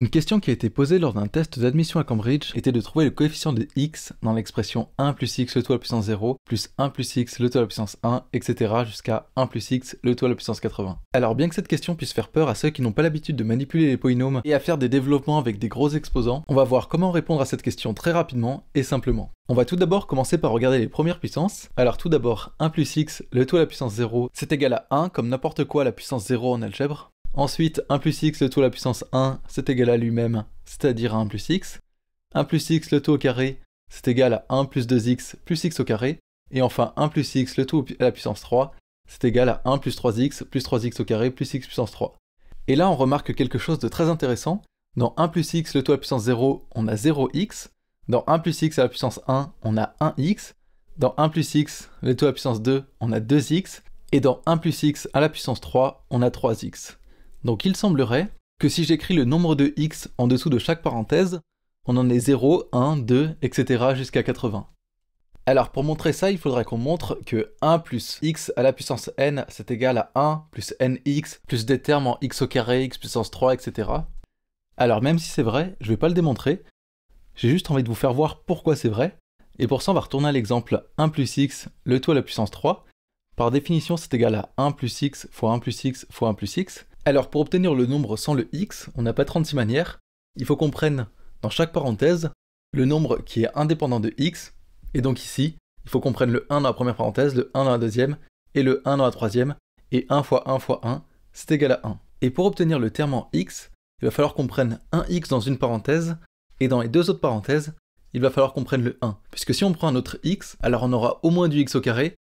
Une question qui a été posée lors d'un test d'admission à Cambridge était de trouver le coefficient de x dans l'expression 1 plus x le tout à la puissance 0 plus 1 plus x le tout à la puissance 1, etc. jusqu'à 1 plus x le tout à la puissance 80. Alors bien que cette question puisse faire peur à ceux qui n'ont pas l'habitude de manipuler les polynômes et à faire des développements avec des gros exposants, on va voir comment répondre à cette question très rapidement et simplement. On va tout d'abord commencer par regarder les premières puissances. Alors tout d'abord, 1 plus x le tout à la puissance 0, c'est égal à 1 comme n'importe quoi à la puissance 0 en algèbre. Ensuite, 1 plus x le tout à la puissance 1, c'est égal à lui-même, c'est-à-dire à 1 plus x. 1 plus x le tout au carré, c'est égal à 1 plus 2x plus x au carré. Et enfin, 1 plus x le tout à la puissance 3, c'est égal à 1 plus 3x au carré plus x puissance 3. Et là, on remarque quelque chose de très intéressant. Dans 1 plus x le tout à la puissance 0, on a 0x. Dans 1 plus x à la puissance 1, on a 1x. Dans 1 plus x le tout à la puissance 2, on a 2x. Et dans 1 plus x à la puissance 3, on a 3x. Donc il semblerait que si j'écris le nombre de x en dessous de chaque parenthèse, on en ait 0, 1, 2, etc. jusqu'à 80. Alors pour montrer ça, il faudrait qu'on montre que 1 plus x à la puissance n, c'est égal à 1 plus nx plus des termes en x au carré, x puissance 3, etc. Alors même si c'est vrai, je ne vais pas le démontrer, j'ai juste envie de vous faire voir pourquoi c'est vrai, et pour ça on va retourner à l'exemple 1 plus x, le tout à la puissance 3. Par définition, c'est égal à 1 plus x fois 1 plus x fois 1 plus x. Alors pour obtenir le nombre sans le x, on n'a pas 36 manières. Il faut qu'on prenne dans chaque parenthèse le nombre qui est indépendant de x. Et donc ici, il faut qu'on prenne le 1 dans la première parenthèse, le 1 dans la deuxième, et le 1 dans la troisième. Et 1 fois 1 fois 1, c'est égal à 1. Et pour obtenir le terme en x, il va falloir qu'on prenne un x dans une parenthèse, et dans les deux autres parenthèses, il va falloir qu'on prenne le 1. Puisque si on prend un autre x, alors on aura au moins du x au carré,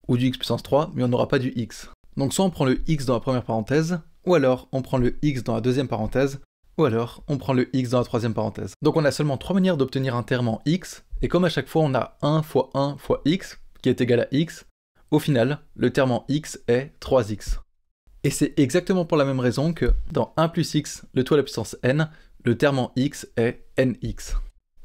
ou du x puissance 3, mais on n'aura pas du x. Donc soit on prend le x dans la première parenthèse, ou alors on prend le x dans la deuxième parenthèse, ou alors on prend le x dans la troisième parenthèse. Donc on a seulement 3 manières d'obtenir un terme en x, et comme à chaque fois on a 1 fois x, qui est égal à x, au final, le terme en x est 3x. Et c'est exactement pour la même raison que dans 1 plus x, le tout à la puissance n, le terme en x est nx.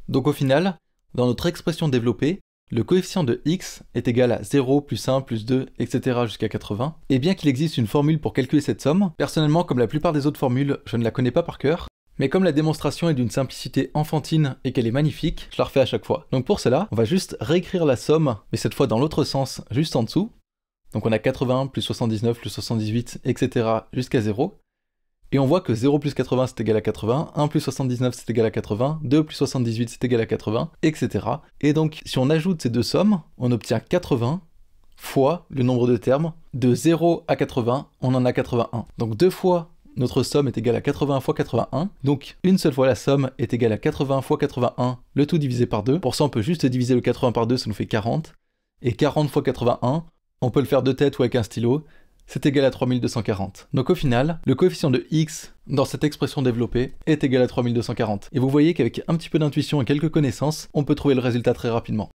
Donc au final, dans notre expression développée, le coefficient de x est égal à 0 plus 1 plus 2, etc. jusqu'à 80. Et bien qu'il existe une formule pour calculer cette somme, personnellement, comme la plupart des autres formules, je ne la connais pas par cœur, mais comme la démonstration est d'une simplicité enfantine et qu'elle est magnifique, je la refais à chaque fois. Donc pour cela, on va juste réécrire la somme, mais cette fois dans l'autre sens, juste en dessous. Donc on a 80 plus 79 plus 78, etc. jusqu'à 0. Et on voit que 0 plus 80 c'est égal à 80, 1 plus 79 c'est égal à 80, 2 plus 78 c'est égal à 80, etc. Et donc si on ajoute ces deux sommes, on obtient 80 fois le nombre de termes. De 0 à 80, on en a 81. Donc deux fois notre somme est égale à 80 fois 81. Donc une seule fois la somme est égale à 80 fois 81, le tout divisé par 2. Pour ça on peut juste diviser le 80 par 2, ça nous fait 40. Et 40 fois 81, on peut le faire de tête ou avec un stylo, c'est égal à 3240. Donc au final, le coefficient de x dans cette expression développée est égal à 3240. Et vous voyez qu'avec un petit peu d'intuition et quelques connaissances, on peut trouver le résultat très rapidement.